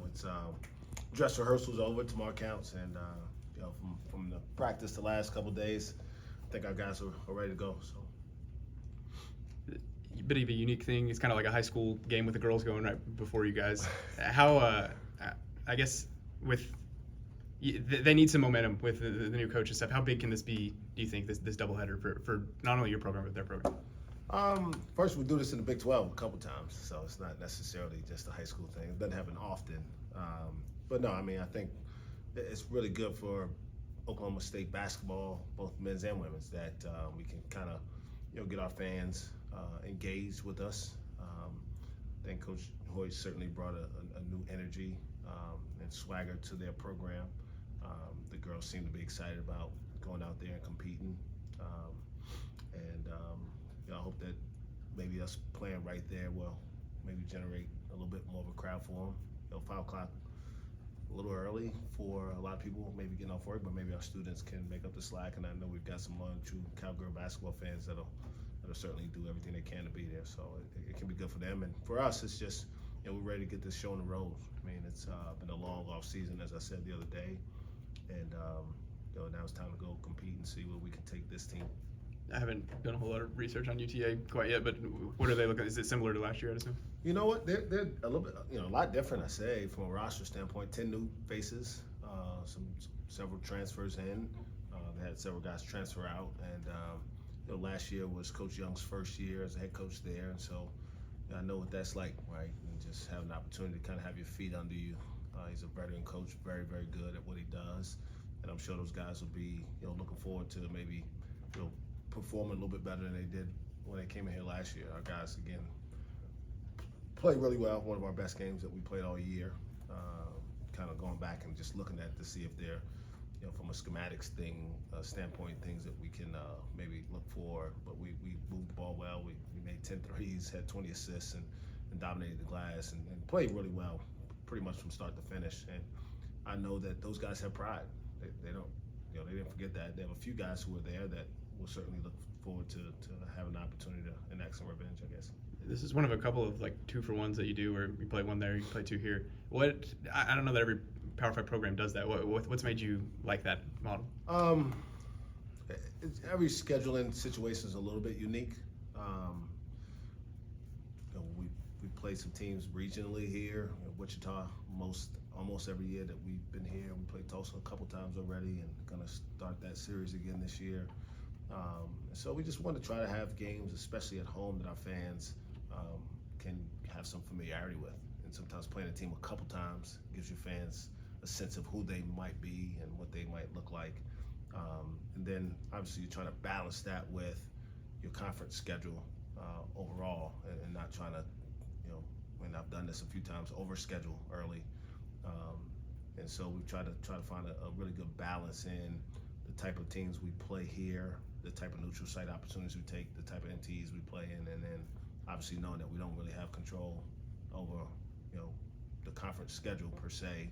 it's dress rehearsal's over. Tomorrow counts, and from the practice the last couple days, I think our guys are ready to go. So. A bit of a unique thing. It's kind of like a high school game with the girls going right before you guys. How, I guess, they need some momentum with the new coach and stuff. How big can this be, do you think, this doubleheader for not only your program, but their program? First, we do this in the Big 12 a couple times, so it's not necessarily just a high school thing. It doesn't happen often. But no, I mean, I think it's really good for Oklahoma State basketball, both men's and women's, that we can kind of, get our fans engaged with us. I think Coach Hoy certainly brought a new energy and swagger to their program. The girls seem to be excited about going out there and competing. I hope that maybe us playing right there will maybe generate a little bit more of a crowd for them. 5 o'clock, a little early for a lot of people maybe getting off work, but maybe our students can make up the slack. And I know we've got some loyal, true Cowgirl basketball fans that'll certainly do everything they can to be there. So it can be good for them. And for us, it's just, we're ready to get this show on the road. I mean, it's been a long off season, as I said the other day. And, now it's time to go compete and see where we can take this team. I haven't done a whole lot of research on UTA quite yet, but what are they looking at? Is it similar to last year, I'd assume? You know what? They're a little bit, a lot different, I say, from a roster standpoint. 10 new faces, several transfers in. They had several guys transfer out. And, last year was Coach Young's first year as a head coach there. And so I know what that's like, right? And just have an opportunity to kind of have your feet under you. He's a veteran coach, very, very good at what he does. And I'm sure those guys will be, looking forward to maybe, performing a little bit better than they did when they came in here last year. Our guys, again, played really well. One of our best games that we played all year. Kind of going back and just looking at to see if they're, from a schematics standpoint, things that we can maybe look for. But we moved the ball well. We made 10 threes, had 20 assists, and dominated the glass and played really well, pretty much from start to finish. And I know that those guys have pride. They don't, they didn't forget that. They have a few guys who are there that will certainly look forward to have an opportunity to enact some revenge, I guess. This is one of a couple of 2-for-1s that you do, where you play one there, you play 2 here. I don't know that every Power 5 program does that. What's made you like that model? Every scheduling situation is a little bit unique. We play some teams regionally here in Wichita almost every year that we've been here. We played Tulsa a couple times already and going to start that series again this year. So we just want to try to have games, especially at home, that our fans can have some familiarity with. And sometimes playing a team a couple times gives your fans a sense of who they might be and what they might look like. And then obviously you're trying to balance that with your conference schedule overall, and not trying to, and I've done this a few times, overschedule early. And so we try to find a really good balance in the type of teams we play here, the type of neutral site opportunities we take, the type of NTs we play in, and then obviously knowing that we don't really have control over, the conference schedule per se.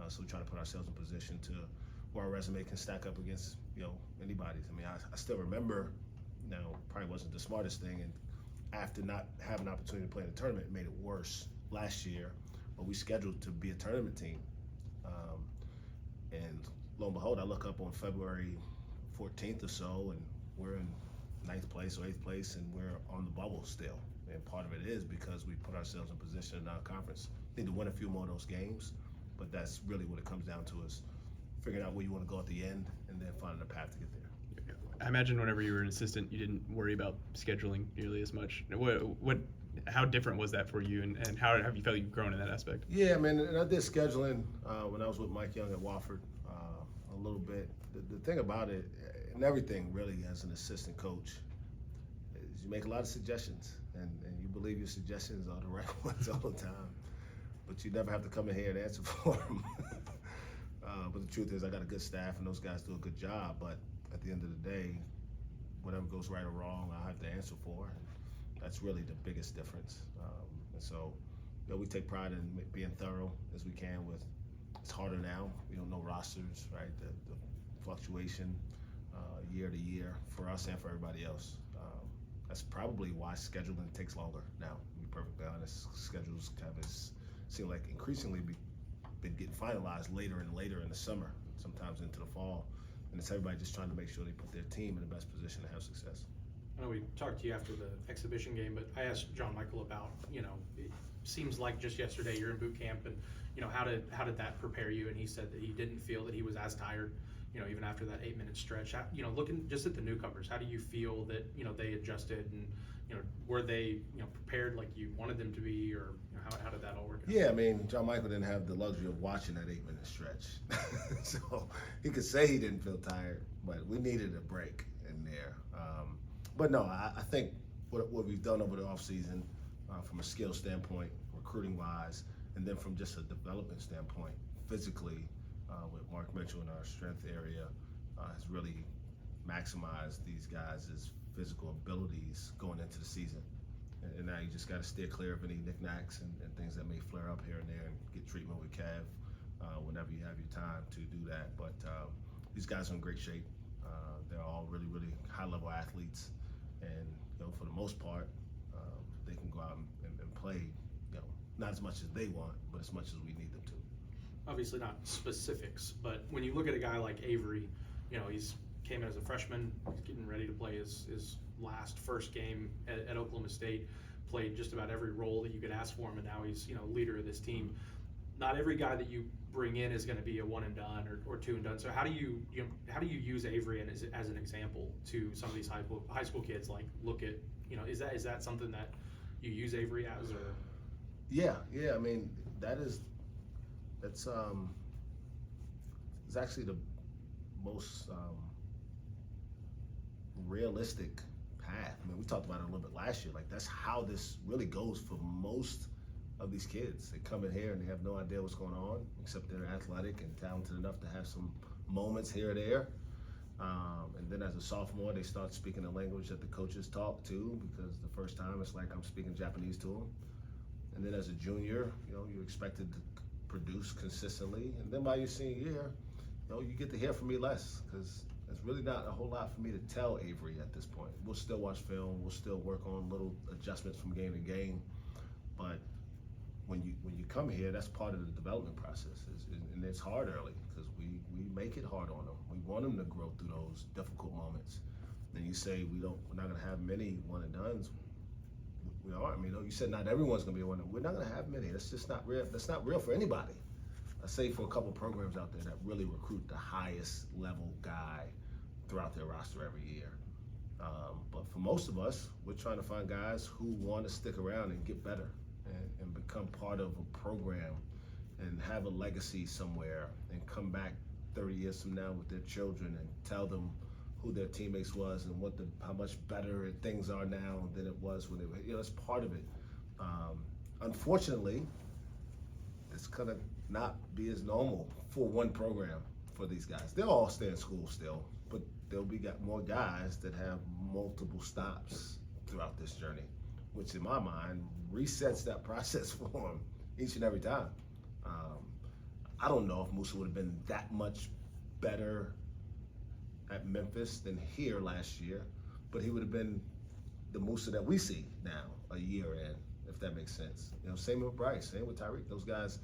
So we try to put ourselves in position to where our resume can stack up against, anybody's. I mean, I still remember, probably wasn't the smartest thing, and after not having an opportunity to play in the tournament, it made it worse last year. But we scheduled to be a tournament team. And lo and behold, I look up on February 14th or so, and we're in 9th place or 8th place, and we're on the bubble still. And part of it is because we put ourselves in position in non-conference. Need to win a few more of those games, but that's really what it comes down to, is figuring out where you want to go at the end and then finding a path to get there. I imagine whenever you were an assistant, you didn't worry about scheduling nearly as much. How different was that for you, and how have you felt you've grown in that aspect? Yeah, man, and I did scheduling when I was with Mike Young at Wofford a little bit. The thing about it, and everything really as an assistant coach, is you make a lot of suggestions, and you believe your suggestions are the right ones all the time, but you never have to come in here and answer for them. But the truth is, I got a good staff, and those guys do a good job, but at the end of the day, whatever goes right or wrong, I have to answer for. That's really the biggest difference. And so, we take pride in being thorough as we can with, it's harder now. We don't know rosters, right? The fluctuation year to year for us and for everybody else. That's probably why scheduling takes longer now, to be perfectly honest. Schedules kind of seem like increasingly been getting finalized later and later in the summer, sometimes into the fall. And it's everybody just trying to make sure they put their team in the best position to have success. I know we talked to you after the exhibition game, but I asked John Michael about, it seems like just yesterday you're in boot camp, and how did that prepare you? And he said that he didn't feel that he was as tired, even after that 8-minute stretch. Looking just at the newcomers, how do you feel that they adjusted, and were they prepared like you wanted them to be, or how did that all work out? Yeah, I mean, John Michael didn't have the luxury of watching that 8-minute stretch, so he could say he didn't feel tired, but we needed a break in there. But no, I think what we've done over the offseason from a skill standpoint, recruiting-wise, and then from just a development standpoint, physically, with Mark Mitchell in our strength area, has really maximized these guys' physical abilities going into the season. And now you just got to steer clear of any knickknacks and things that may flare up here and there, and get treatment with Cav whenever you have your time to do that. But these guys are in great shape. They're all really, really high-level athletes. And for the most part, they can go out and play, not as much as they want, but as much as we need them to. Obviously not specifics, but when you look at a guy like Avery, he's came in as a freshman, he's getting ready to play his first game at Oklahoma State, played just about every role that you could ask for him, and now he's leader of this team. Not every guy that you bring in is going to be a one and done or two and done. So how do you use Avery as an example to some of these high school kids? Like, look at is that something that you use Avery as, or? Yeah. I mean, that's it's actually the most realistic path. I mean, we talked about it a little bit last year. Like, that's how this really goes for most of these kids. They come in here and they have no idea what's going on, except they're athletic and talented enough to have some moments here or there. And then as a sophomore, they start speaking the language that the coaches talk to, because the first time it's like I'm speaking Japanese to them. And then as a junior, you're expected to produce consistently. And then by your senior year, you get to hear from me less, because there's really not a whole lot for me to tell Avery at this point. We'll still watch film, we'll still work on little adjustments from game to game, but when you come here, that's part of the development process, and it's hard early, because we make it hard on them. We want them to grow through those difficult moments. And you say we're not going to have many one and dones. We are. I mean, you said not everyone's going to be a one. We're not going to have many. That's just not real. That's not real for anybody. I say for a couple programs out there that really recruit the highest level guy throughout their roster every year. But for most of us, we're trying to find guys who want to stick around and get better and become part of a program and have a legacy somewhere, and come back 30 years from now with their children and tell them who their teammates was and how much better things are now than it was when they were. It's part of it. Unfortunately, it's gonna not be as normal for one program for these guys. They'll all stay in school still, but there'll be more guys that have multiple stops throughout this journey, which in my mind resets that process for them each and every time. I don't know if Musa would have been that much better at Memphis than here last year, but he would have been the Musa that we see now a year in, if that makes sense. Same with Bryce, same with Tyreek. Those guys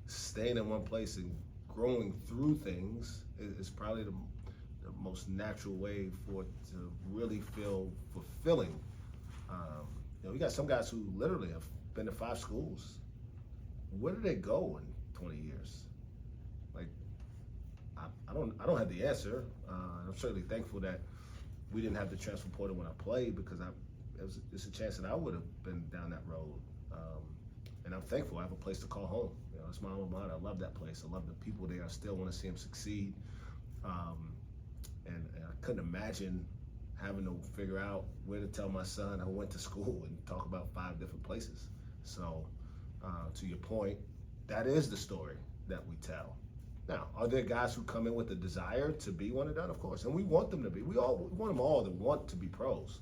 staying in one place and growing through things is probably the most natural way for it to really feel fulfilling. We got some guys who literally have been to 5 schools. Where do they go in 20 years? Like, I don't have the answer. I'm certainly thankful that we didn't have the transfer portal when I played, because it's a chance that I would have been down that road. And I'm thankful I have a place to call home. It's my alma mater. I love that place. I love the people there. I still want to see them succeed. And I couldn't imagine having to figure out where to tell my son I went to school and talk about 5 different places. So, to your point, that is the story that we tell. Now, are there guys who come in with a desire to be one and done? Of course, and we want them to be. We want them all to want to be pros,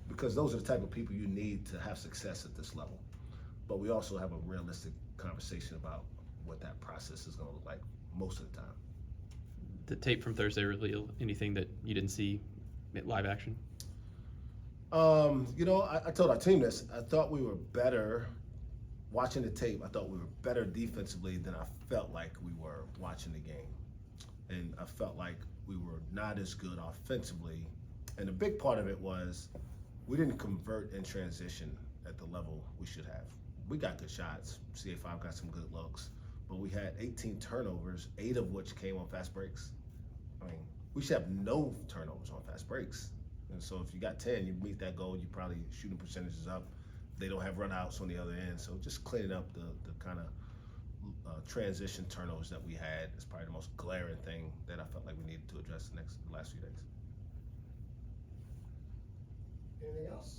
because those are the type of people you need to have success at this level. But we also have a realistic conversation about what that process is going to look like most of the time. The tape from Thursday reveal anything that you didn't see at live action? I told our team this. I thought we were better watching the tape, I thought we were better defensively than I felt like we were watching the game. And I felt like we were not as good offensively. And a big part of it was we didn't convert in transition at the level we should have. We got good shots. CA5 got some good looks. But we had 18 turnovers, 8 of which came on fast breaks. I mean, we should have no turnovers on fast breaks. And so if you got 10, you meet that goal, you probably shooting percentages up. They don't have runouts on the other end. So just cleaning up the kind of transition turnovers that we had is probably the most glaring thing that I felt like we needed to address the last few days. Anything else?